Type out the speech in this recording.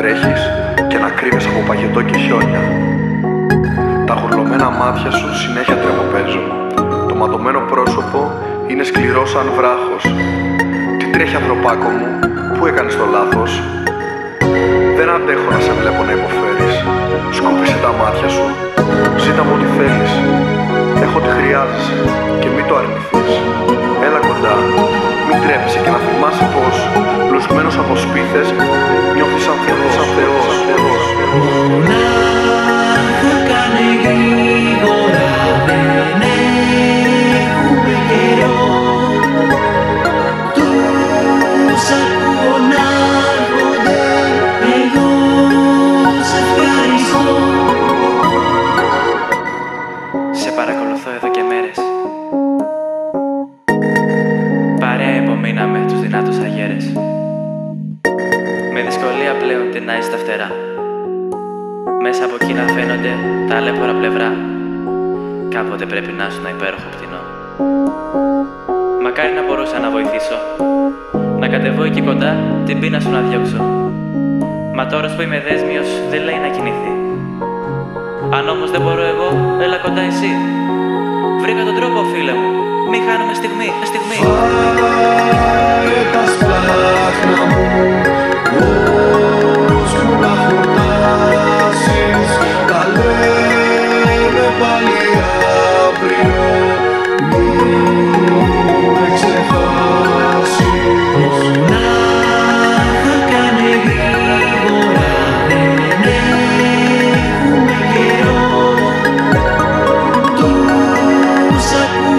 τρέχεις και να κρύβεις από παγετό και χιόνια. Τα γουρλωμένα μάτια σου συνέχεια τρεμοπαίζουν. Το ματωμένο πρόσωπο είναι σκληρό σαν βράχος. Τι τρέχει ανθρωπάκο μου, πού έκανες το λάθος? Δεν αντέχω να σε βλέπω να υποφέρεις. Σκούπισε τα μάτια σου, ζήτα μου ό,τι θέλεις. Έχω τι χρειάζεσαι και μην το αρνηθείς. Έλα κοντά, μην τρέπεσαι και να θυμάσαι πως λουσμένος από σπίθες νιώθεις σαν Θεός, σαν Θεός. Μονάχα κάνε γρήγορα, δεν έχουμε καιρό. Τους ακούω να έρχονται, εγώ σε ευχαριστώ. Σε παρακολουθώ εδώ και μέρες. Παρέα υπομείναμε τους δυνάτους αγέρες. Με δυσκολία πλέον τεινάζεις τα φτερά. Μέσα από εκεί να φαίνονται τα άλεπορα πλευρά. Κάποτε πρέπει να σου ένα υπέροχο πτηνό. Μακάρι να μπορούσα να βοηθήσω. Να κατεβώ εκεί κοντά την πείνα σου να διώξω. Μα τώρα που είμαι δέσμιος δεν λέει να κινηθεί. Αν όμως δεν μπορώ εγώ, έλα κοντά εσύ. Βρήκα τον τρόπο φίλε μου, μη χάνουμε στιγμή. Φάε τα σπλάχνα μου, ως μου να χορτάσεις. Τα λέμε πάλι αύριο, μην με ξεχάσεις. Μονάχα κάνε γρήγορα, δεν έχουμε καιρό. Τους ακούω